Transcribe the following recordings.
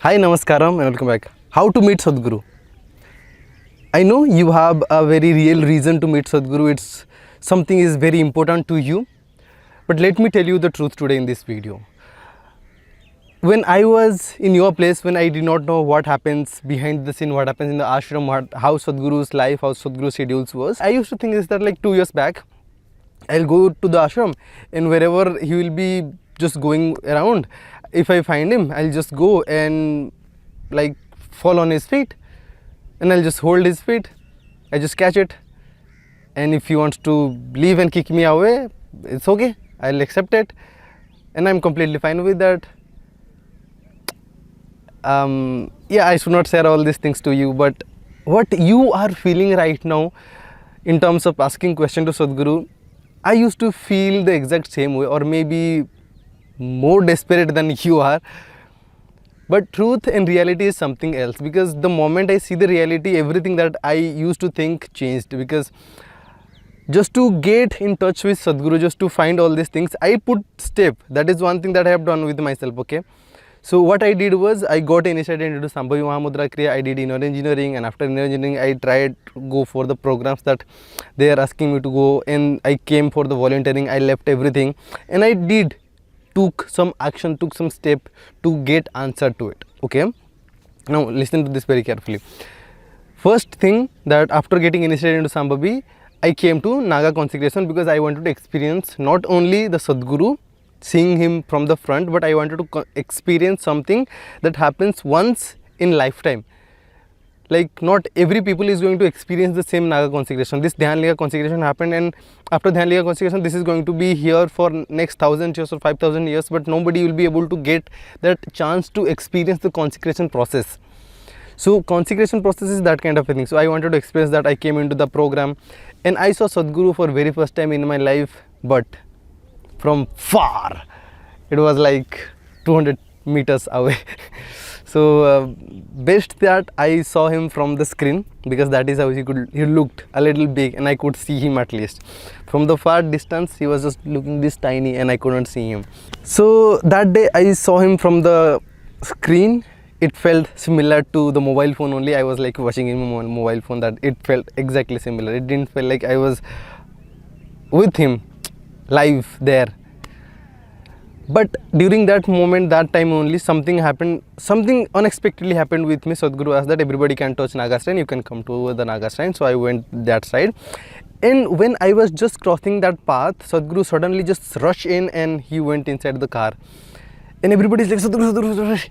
Hi, Namaskaram and welcome back. How to meet Sadhguru? I know you have a very real reason to meet Sadhguru. It's something is very important to you. But let me tell you the truth today in this video. When I was in your place, when I did not know what happens behind the scene, what happens in the ashram, how Sadhguru's life, how Sadhguru's schedules was, I used to think is that like 2 years back, I'll go to the ashram and wherever he will be just going around, if I find him, I'll just go and like fall on his feet and I'll just hold his feet. I just catch it, and if he wants to leave and kick me away, it's okay, I'll accept it, and I'm completely fine with that. Yeah, I should not share all these things to you, but what you are feeling right now in terms of asking question to Sadhguru, I used to feel the exact same way, or maybe more desperate than you are. But truth and reality is something else, because the moment I see the reality, everything that I used to think changed. Because just to get in touch with Sadhguru, just to find all these things, I put step. That is one thing that I have done with myself, okay. So what I did was, I got initiated into Sambhavi Mahamudra Kriya. I did inner engineering, and after inner engineering, I tried to go for the programs that they are asking me to go, and I came for the volunteering. I left everything, and I took some action, took some step to get answer to it, okay. Now listen to this very carefully. First thing, that after getting initiated into Sambhavi, I came to Naga consecration because I wanted to experience not only the Sadhguru, seeing him from the front, but I wanted to experience something that happens once in lifetime. Like not every people is going to experience the same Naga consecration. This Dhyan Liga consecration happened, and after Dhyan Liga consecration, this is going to be here for next 1000 years or 5000 years, but nobody will be able to get that chance to experience the consecration process. So consecration process is that kind of a thing. So I wanted to experience that. I came into the program and I saw Sadhguru for very first time in my life, but from far. It was like 200 meters away. So best that I saw him from the screen, because that is how he looked a little big and I could see him at least. From the far distance, he was just looking this tiny and I couldn't see him. So that day I saw him from the screen. It felt similar to the mobile phone only. I was like watching him on mobile phone, that it felt exactly similar. It didn't feel like I was with him live there. But during that moment, that time only, something happened, something unexpectedly happened with me. Sadhguru asked that everybody can touch Naga shrine, you can come to the Naga shrine. So I went that side, and when I was just crossing that path, Sadhguru suddenly just rushed in and he went inside the car, and everybody's like, Sadhguru, Sadhguru, Sadhguru.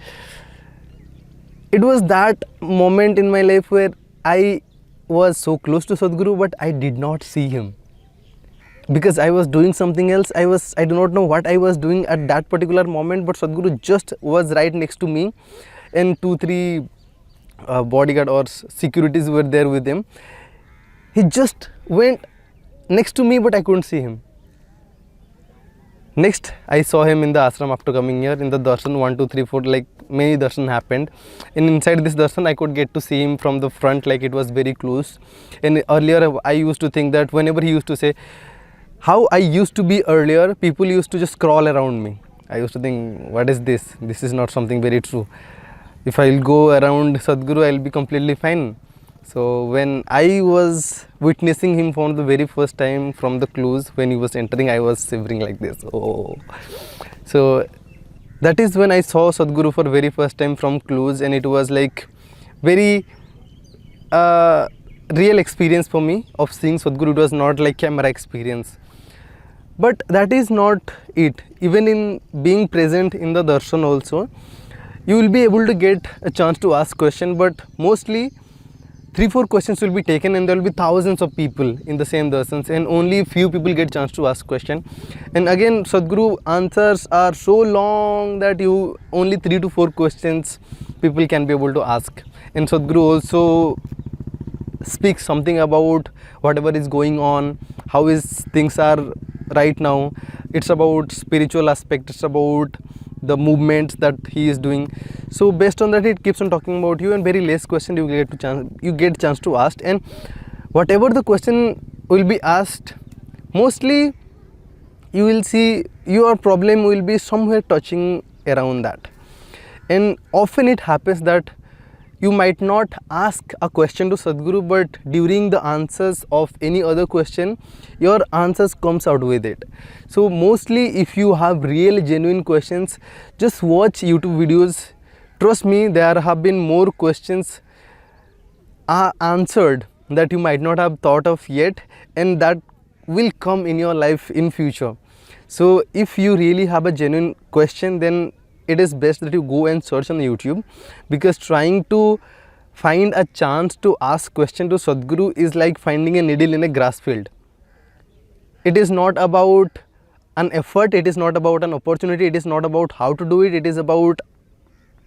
It was that moment in my life where I was so close to Sadhguru, but I did not see him, because I was doing something else. I do not know what I was doing at that particular moment, but Sadhguru just was right next to me, and 2-3 bodyguard or securities were there with him. He just went next to me, but I couldn't see him. Next, I saw him in the ashram after coming here in the darshan 1, 2, 3, 4, like many darshan happened, and inside this darshan I could get to see him from the front, like it was very close. And earlier I used to think that whenever he used to say, how I used to be earlier, people used to just crawl around me. I used to think, what is this? This is not something very true. If I'll go around Sadhguru, I'll be completely fine. So when I was witnessing him for the very first time from the close, when he was entering, I was shivering like this. Oh. So that is when I saw Sadhguru for very first time from close, and it was like very real experience for me of seeing Sadhguru. It was not like camera experience. But that is not it. Even in being present in the darshan also, you will be able to get a chance to ask question, but mostly 3-4 questions will be taken, and there will be thousands of people in the same darshans, and only few people get chance to ask question. And again, Sadhguru answers are so long that you only 3 to 4 questions people can be able to ask. And Sadhguru also speaks something about whatever is going on, how his things are right now. It's about spiritual aspect, it's about the movements that he is doing. So based on that, it keeps on talking about you, and very less question you get chance to ask. And whatever the question will be asked, mostly you will see your problem will be somewhere touching around that. And often it happens that you might not ask a question to Sadhguru, but during the answers of any other question, your answers comes out with it. So mostly if you have real genuine questions, just watch YouTube videos. Trust me, there have been more questions are answered that you might not have thought of yet, and that will come in your life in future. So if you really have a genuine question, then it is best that you go and search on YouTube, because trying to find a chance to ask question to Sadhguru is like finding a needle in a grass field. It is not about an effort, it is not about an opportunity, it is not about how to do it, it is about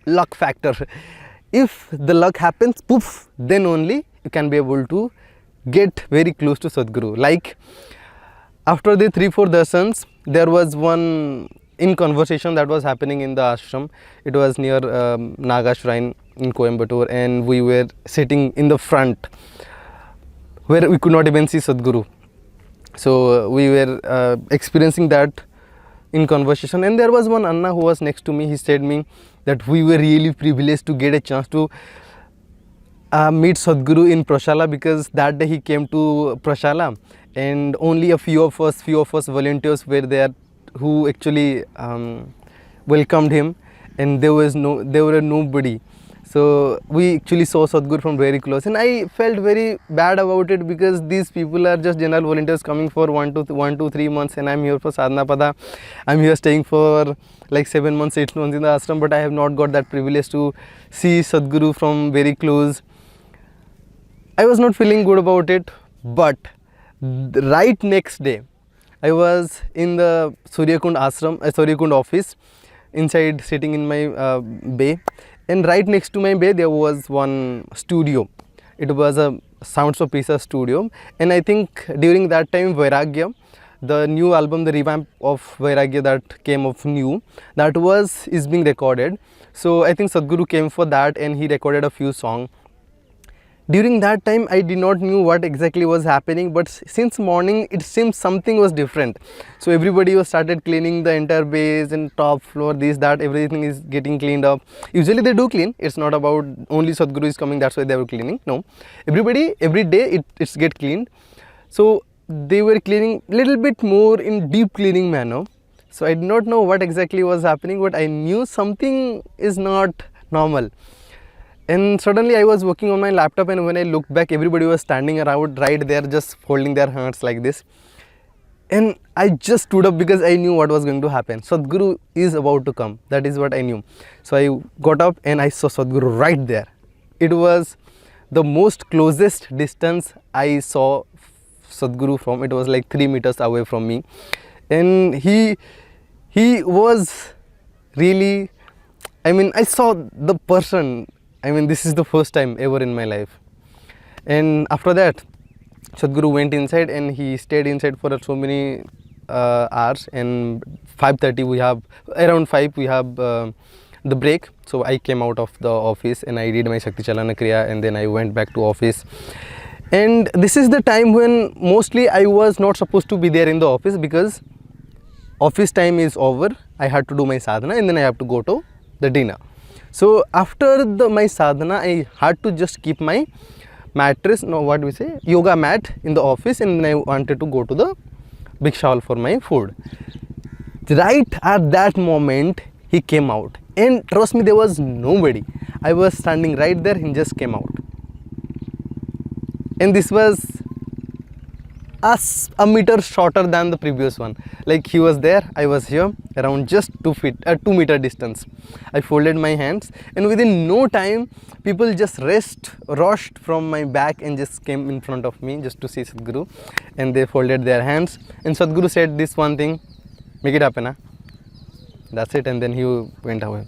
luck factor. If the luck happens, poof, then only you can be able to get very close to Sadhguru. Like after the 3-4 darshans, there was one in conversation that was happening in the ashram. It was near Naga shrine in Coimbatore, and we were sitting in the front where we could not even see Sadhguru. So we were experiencing that in conversation, and there was one Anna who was next to me. He said me that we were really privileged to get a chance to meet Sadhguru in Prashala, because that day he came to Prashala and only a few of us volunteers were there who actually welcomed him, and there were nobody. So we actually saw Sadhguru from very close, and I felt very bad about it, because these people are just general volunteers coming for 1 to 3 months, and I'm here for sadhana pada. I'm here staying for like 7 months, 8 months in the ashram, but I have not got that privilege to see Sadhguru from very close. I was not feeling good about it, but right next day I was in the Suryakund ashram, Suryakund office, inside sitting in my bay, and right next to my bay there was one studio. It was a Sounds of Pisa studio, and I think during that time Vairagya, the new album, the revamp of Vairagya that came of new, that is being recorded. So I think Sadhguru came for that, and he recorded a few songs. During that time I did not knew what exactly was happening, but since morning it seems something was different. So everybody was started cleaning the entire base and top floor, this that, everything is getting cleaned up. Usually they do clean, it's not about only Sadhguru is coming that's why they were cleaning. No, everybody every day it's get cleaned. So they were cleaning little bit more in deep cleaning manner. So I did not know what exactly was happening, but I knew something is not normal. And suddenly I was working on my laptop, and when I looked back, everybody was standing around right there just folding their hands like this. And I just stood up because I knew what was going to happen. Sadhguru is about to come. That is what I knew. So I got up and I saw Sadhguru right there. It was the most closest distance I saw Sadhguru from. It was like 3 meters away from me. And he was really, I mean, I saw the person. I mean, this is the first time ever in my life. And after that, Sadhguru went inside and he stayed inside for so many hours. And 5:30 we have, around 5 we have the break. So I came out of the office and I did my Shakti Chalana Kriya, and then I went back to office. And this is the time when mostly I was not supposed to be there in the office, because office time is over. I had to do my sadhana and then I have to go to the dinner. So after my sadhana, I had to just keep my mattress, no, what do we say, yoga mat in the office, and then I wanted to go to the bhiksha hall for my food. Right at that moment, he came out, and trust me, there was nobody. I was standing right there, he just came out. And this was a meter shorter than the previous one. Like he was there, I was here, around just 2 meter distance. I folded my hands, and within no time people just rushed from my back and just came in front of me just to see Sadhguru, and they folded their hands, and Sadhguru said this one thing, make it happen, huh? That's it. And then he went away.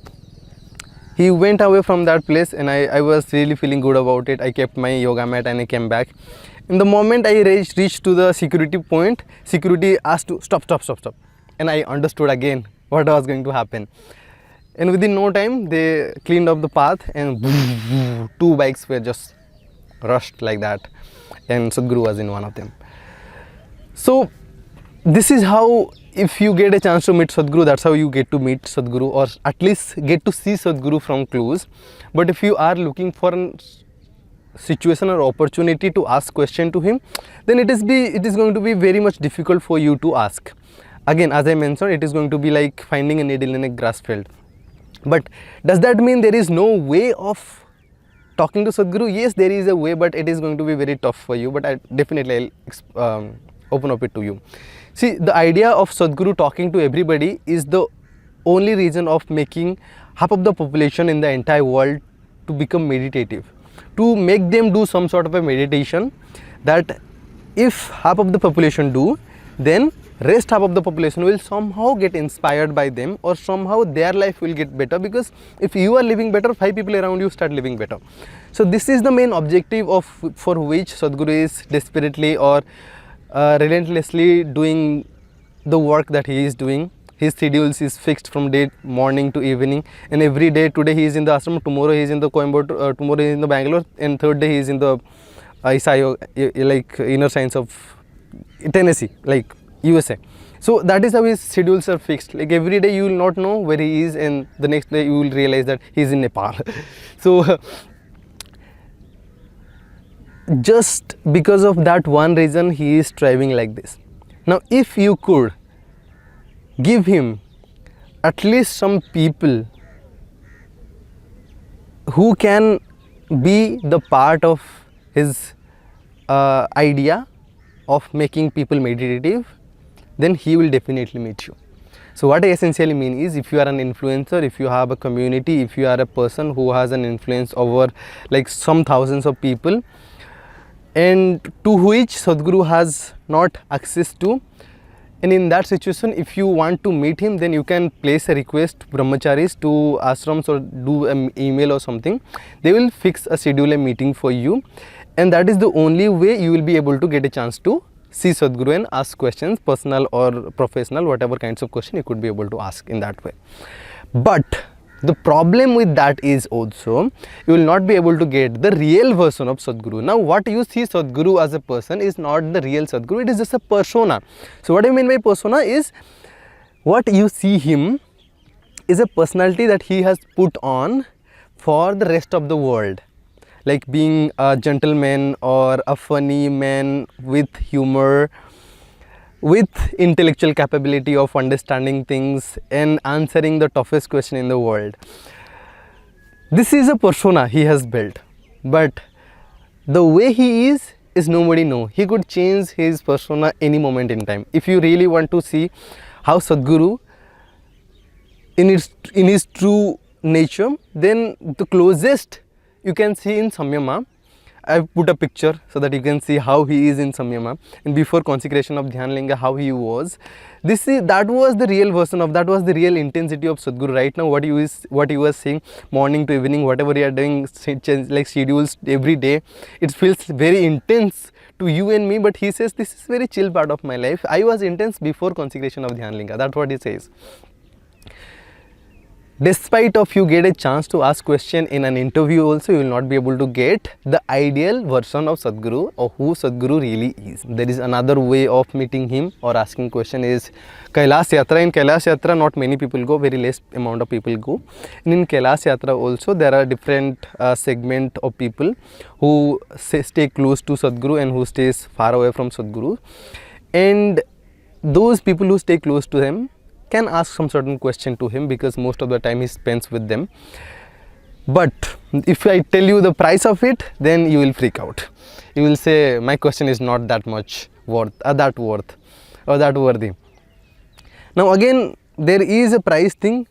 He went away from that place, and I was really feeling good about it. I kept my yoga mat and I came back. In the moment I reached to the security point, security asked to stop. And I understood again what was going to happen. And within no time, they cleaned up the path, and 2 bikes were just rushed like that. And Sadhguru was in one of them. So this is how if you get a chance to meet Sadhguru, that's how you get to meet Sadhguru, or at least get to see Sadhguru from close. But if you are looking for a situation or opportunity to ask question to him, then it is going to be very much difficult for you to ask. Again, as I mentioned, it is going to be like finding a needle in a grass field. But does that mean there is no way of talking to Sadhguru? Yes, there is a way, but it is going to be very tough for you. But I definitely I'll open up it to you. See, the idea of Sadhguru talking to everybody is the only reason of making half of the population in the entire world to become meditative, to make them do some sort of a meditation, that if half of the population do, then rest half of the population will somehow get inspired by them, or somehow their life will get better, because if you are living better, 5 people around you start living better. So this is the main objective of for which Sadhguru is desperately or relentlessly doing the work that he is doing. His schedules is fixed from day morning to evening, and every day, today he is in the ashram, tomorrow he is in the Coimbatore, tomorrow he is in the Bangalore, and third day he is in the ISIO, like Inner Science of Tennessee, like USA. So that is how his schedules are fixed. Like every day you will not know where he is, and the next day you will realize that he is in Nepal. So just because of that one reason, he is striving like this. Now if you could give him at least some people who can be the part of his idea of making people meditative, then he will definitely meet you. So what I essentially mean is, if you are an influencer, if you have a community, if you are a person who has an influence over like some thousands of people, and to which Sadhguru has not access to, and in that situation, if you want to meet him, then you can place a request to brahmacharis, to ashrams, or do an email or something. They will fix a schedule, a meeting for you, and that is the only way you will be able to get a chance to see Sadhguru and ask questions, personal or professional, whatever kinds of question you could be able to ask in that way. But the problem with that is also, you will not be able to get the real version of Sadhguru. Now what you see Sadhguru as a person is not the real Sadhguru, it is just a persona. So what I mean by persona is, what you see him is a personality that he has put on for the rest of the world. Like being a gentleman or a funny man with humor, with intellectual capability of understanding things and answering the toughest question in the world. This is a persona he has built, but the way he is nobody know. He could change his persona any moment in time. If you really want to see how Sadhguru in his true nature, then the closest you can see in Samyama. I've put a picture so that you can see how he is in Samyama, and before consecration of Dhyan Linga, how he was. That was the real version of, that was the real intensity of Sadhguru. Right now what he was saying, morning to evening, whatever you are doing, like schedules every day, it feels very intense to you and me, but he says this is very chill part of my life. I was intense before consecration of Dhyan Linga. That's what he says. Despite of you get a chance to ask question in an interview also, you will not be able to get the ideal version of Sadhguru, or who Sadhguru really is. There is another way of meeting him or asking question is Kailash Yatra. In Kailash Yatra, not many people go, very less amount of people go. And in Kailash Yatra also, there are different segment of people who stay close to Sadhguru and who stays far away from Sadhguru. And those people who stay close to him can ask some certain question to him, because most of the time he spends with them. But if I tell you the price of it, then you will freak out. You will say, my question is not that much worth, or that worthy. Now again, there is a price thing,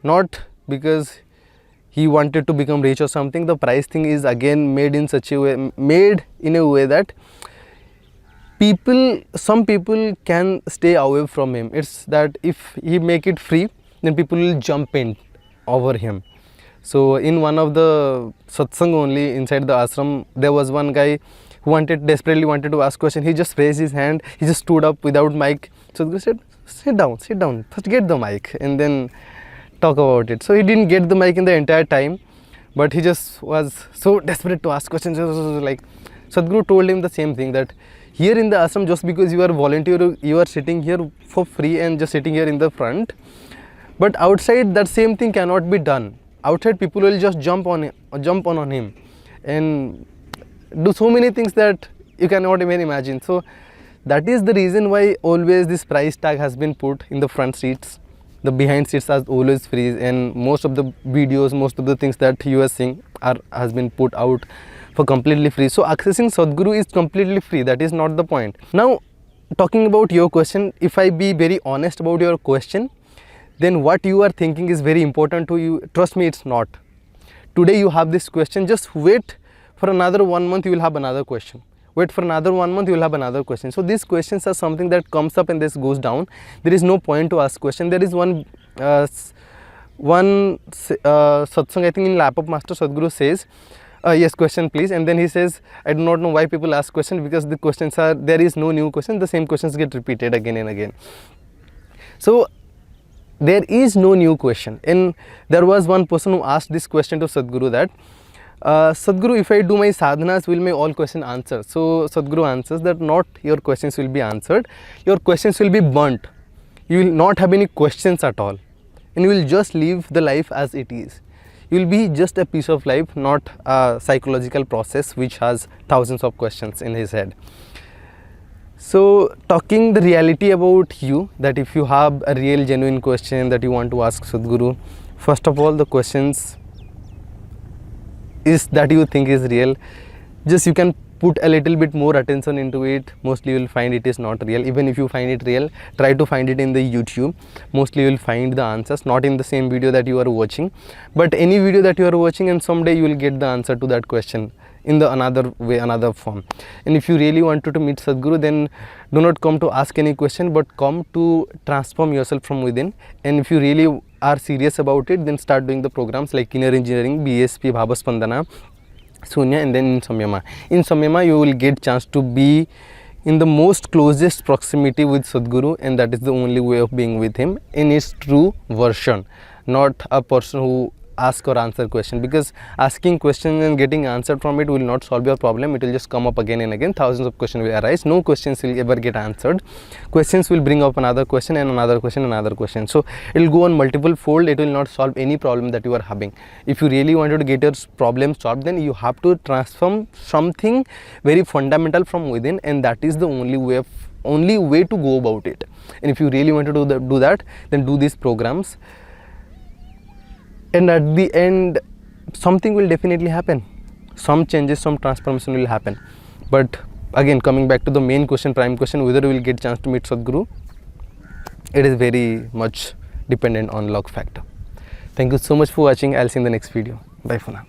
not because he wanted to become rich or something. The price thing is again made in a way that some people can stay away from him. It's that if he make it free, then people will jump in over him. So in one of the satsang only inside the ashram, there was one guy who desperately wanted to ask question. He just raised his hand, he just stood up without mic. So Sadhguru said, sit down, first get the mic and then talk about it. So he didn't get the mic in the entire time, but he just was so desperate to ask questions. Like Sadhguru told him the same thing, that here in the ashram, just because you are volunteer, you are sitting here for free and just sitting here in the front. But outside, that same thing cannot be done. Outside, people will just jump on him and do so many things that you cannot even imagine. So that is the reason why always this price tag has been put in the front seats. The behind seats are always free, and most of the videos, most of the things that you are seeing has been put out for completely free. So accessing Sadhguru is completely free. That is not the point. Now, talking about your question, if I be very honest about your question, then what you are thinking is very important to you. Trust me, it's not. Today you have this question, just wait for another 1 month, you will have another question. Wait for another 1 month, you will have another question. So these questions are something that comes up and this goes down. There is no point to ask question. There is one satsang, I think in Lap Up Master, Sadhguru says, yes, question please. And then he says, I do not know why people ask questions, because the questions are, there is no new question. The same questions get repeated again and again. So there is no new question. And there was one person who asked this question to Sadhguru that, Sadhguru, if I do my sadhanas, will my all questions answer? So Sadhguru answers that not your questions will be answered, your questions will be burnt. You will not have any questions at all, and you will just live the life as it is. You will be just a piece of life, not a psychological process which has thousands of questions in his head. So talking the reality about you, that if you have a real genuine question that you want to ask Sadhguru, first of all, the questions is that you think is real, just you can put a little bit more attention into it. Mostly you will find it is not real. Even if you find it real, try to find it in the YouTube. Mostly you will find the answers, not in the same video that you are watching, but any video that you are watching, and someday you will get the answer to that question in the another way, another form. And if you really wanted to meet Sadhguru, then do not come to ask any question, but come to transform yourself from within. And if you really are serious about it, then start doing the programs like Inner Engineering, BSP, Bhavaspandana, Sunya, and then in Samyama. In Samyama, you will get chance to be in the most closest proximity with Sadhguru, and that is the only way of being with him in his true version, not a person who ask or answer question, because asking questions and getting answered from it will not solve your problem. It will just come up again and again. Thousands of questions will arise. No questions will ever get answered. Questions will bring up another question and another question and another question. So it will go on multiple fold. It will not solve any problem that you are having. If you really wanted to get your problem solved, then you have to transform something very fundamental from within, and that is the only way to go about it. And if you really want to do that, then do these programs. And at the end, something will definitely happen. Some changes, some transformation will happen. But again, coming back to the main question, prime question, whether you will get chance to meet Sadhguru, it is very much dependent on luck factor. Thank you so much for watching. I'll see you in the next video. Bye for now.